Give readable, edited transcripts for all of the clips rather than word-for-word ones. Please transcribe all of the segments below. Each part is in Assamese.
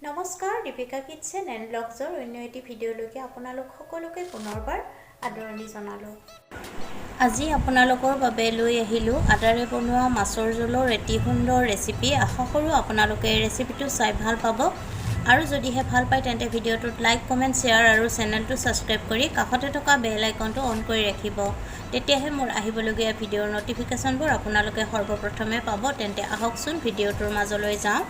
নমস্কাৰ দীপিকা কিটচেন এণ্ড ব্লগছৰ অন্য এটি ভিডিঅ'লৈকে আপোনালোক সকলোকে পুনৰবাৰ আদৰণি জনালোঁ। আজি আপোনালোকৰ বাবে লৈ আহিলোঁ আদাৰে বনোৱা মাছৰ জোলৰ এটি সুন্দৰ ৰেচিপি। আশা কৰোঁ আপোনালোকে এই ৰেচিপিটো চাই ভাল পাব আৰু যদিহে ভাল পায় তেন্তে ভিডিঅ'টোত লাইক কমেণ্ট শ্বেয়াৰ আৰু চেনেলটো ছাবস্ক্ৰাইব কৰি কাষতে থকা বেল আইকনটো অন কৰি ৰাখিব। তেতিয়াহে মোৰ আহিবলগীয়া ভিডিঅ'ৰ নটিফিকেশ্যনবোৰ আপোনালোকে সৰ্বপ্ৰথমে পাব। তেন্তে আহকচোন ভিডিঅ'টোৰ মাজলৈ যাওঁ।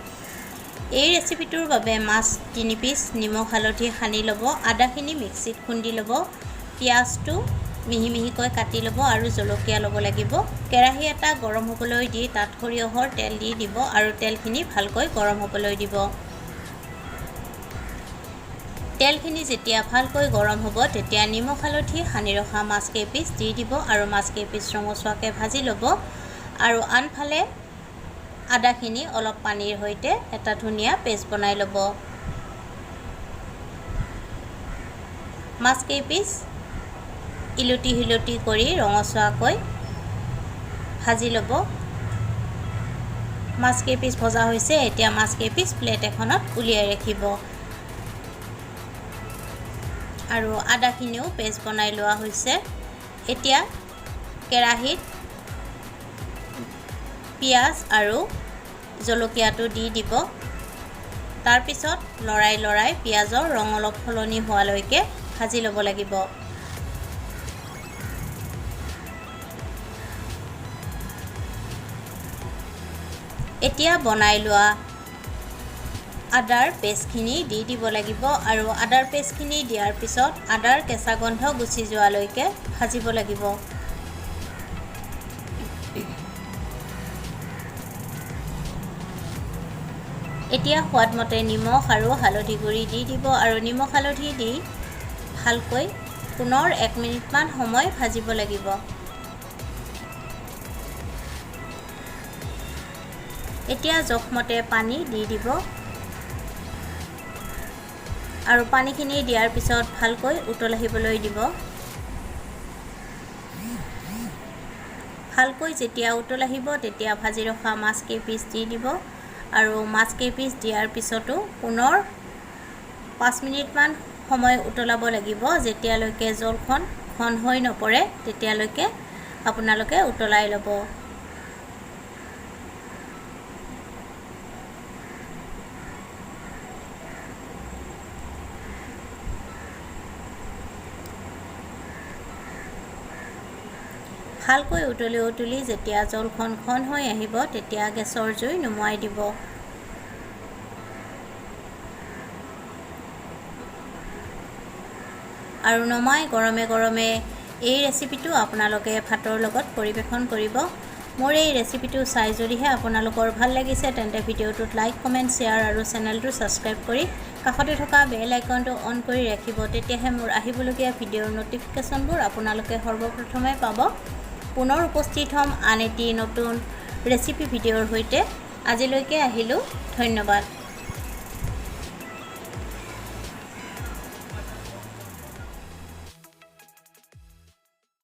এই ৰেচিপিটোৰ বাবে মাছ 3 পিচ নিমখ হালধি সানি ল'ব, আদাখিনি মিক্সিত খুন্দি ল'ব, পিঁয়াজটো মিহি মিহিকৈ কাটি ল'ব আৰু জলকীয়া ল'ব লাগিব। কেৰাহী এটা গৰম হ'বলৈ দি তাত সৰিয়হৰ তেল দি দিব আৰু তেলখিনি ভালকৈ গৰম হ'বলৈ দিব। তেলখিনি যেতিয়া ভালকৈ গৰম হ'ব তেতিয়া নিমখ হালধি সানি ৰখা মাছ কেইপিচ দি দিব আৰু মাছ কেইপিচ ৰঙচুৱাকৈ ভাজি ল'ব আৰু আনফালে আদাখিনি অলপ পানীৰ সৈতে এটা ধুনীয়া পেষ্ট বনাই ল'ব। মাছ কেইপিচ ইলুটি হিলুটি কৰি ৰঙচুৱাকৈ ভাজি ল'ব। মাছ কেইপিচ ভজা হৈছে, এতিয়া মাছ কেইপিচ প্লেট এখনত উলিয়াই ৰাখিব আৰু আদাখিনিও পেষ্ট বনাই লোৱা হৈছে। এতিয়া কেৰাহীত পিঁয়াজ আৰু জলকীয়াটো দি দিব। তাৰপিছত লৰাই লৰাই পিঁয়াজৰ ৰং অলপ সলনি হোৱালৈকে ভাজি ল'ব লাগিব। এতিয়া বনাই লোৱা আদাৰ পেষ্টখিনি দি দিব লাগিব আৰু আদাৰ পেষ্টখিনি দিয়াৰ পিছত আদাৰ কেঁচা গন্ধ গুচি যোৱালৈকে ভাজিব লাগিব। এতিয়া সোৱাদমতে নিমখ আৰু হালধি গুড়ি দি দিব আৰু নিমখ হালধি দি ভালকৈ পুনৰ 1 মিনিটমান সময় ভাজিব লাগিব। এতিয়া জোখমতে পানী দি দিব আৰু পানীখিনি দিয়াৰ পিছত ভালকৈ উতল আহিবলৈ দিব। ভালকৈ যেতিয়া উতল আহিব তেতিয়া ভাজি ৰখা মাছ কেইপিচ দি দিব আৰু মাছ কেইপিচ দিয়াৰ পিছতো পুনৰ 5 মিনিটমান সময় উতলাব লাগিব। যেতিয়ালৈকে জলখন ঘন হৈ নপৰে তেতিয়ালৈকে আপোনালোকে উতলাই ল'ব। ভালকৈ উতলি যেতিয়া জলখন ঘন হৈ আহিব তেতিয়া গেছৰ জুই নুমুৱাই দিব। আৰু নমাই গৰমে গৰমে এই ৰেচিপিটো আপোনালোকে ভাতৰ লগত পৰিৱেশন কৰিব। মোৰ এই ৰেচিপিটো চাই যদিহে আপোনালোকৰ ভাল লাগিছে তেন্তে ভিডিঅ'টোত লাইক কমেণ্ট শ্বেয়াৰ আৰু চেনেলটো ছাবস্ক্ৰাইব কৰি কাষতে থকা বেল আইকনটো অন কৰি ৰাখিব। তেতিয়াহে মোৰ আহিবলগীয়া ভিডিঅ'ৰ নটিফিকেশ্যনবোৰ আপোনালোকে সৰ্বপ্ৰথমে পাব। পুনৰ উপস্থিত হ'ম আন এটি নতুন ৰেচিপি ভিডিঅ'ৰ সৈতে। আজিলৈকে আহিলোঁ, ধন্যবাদ।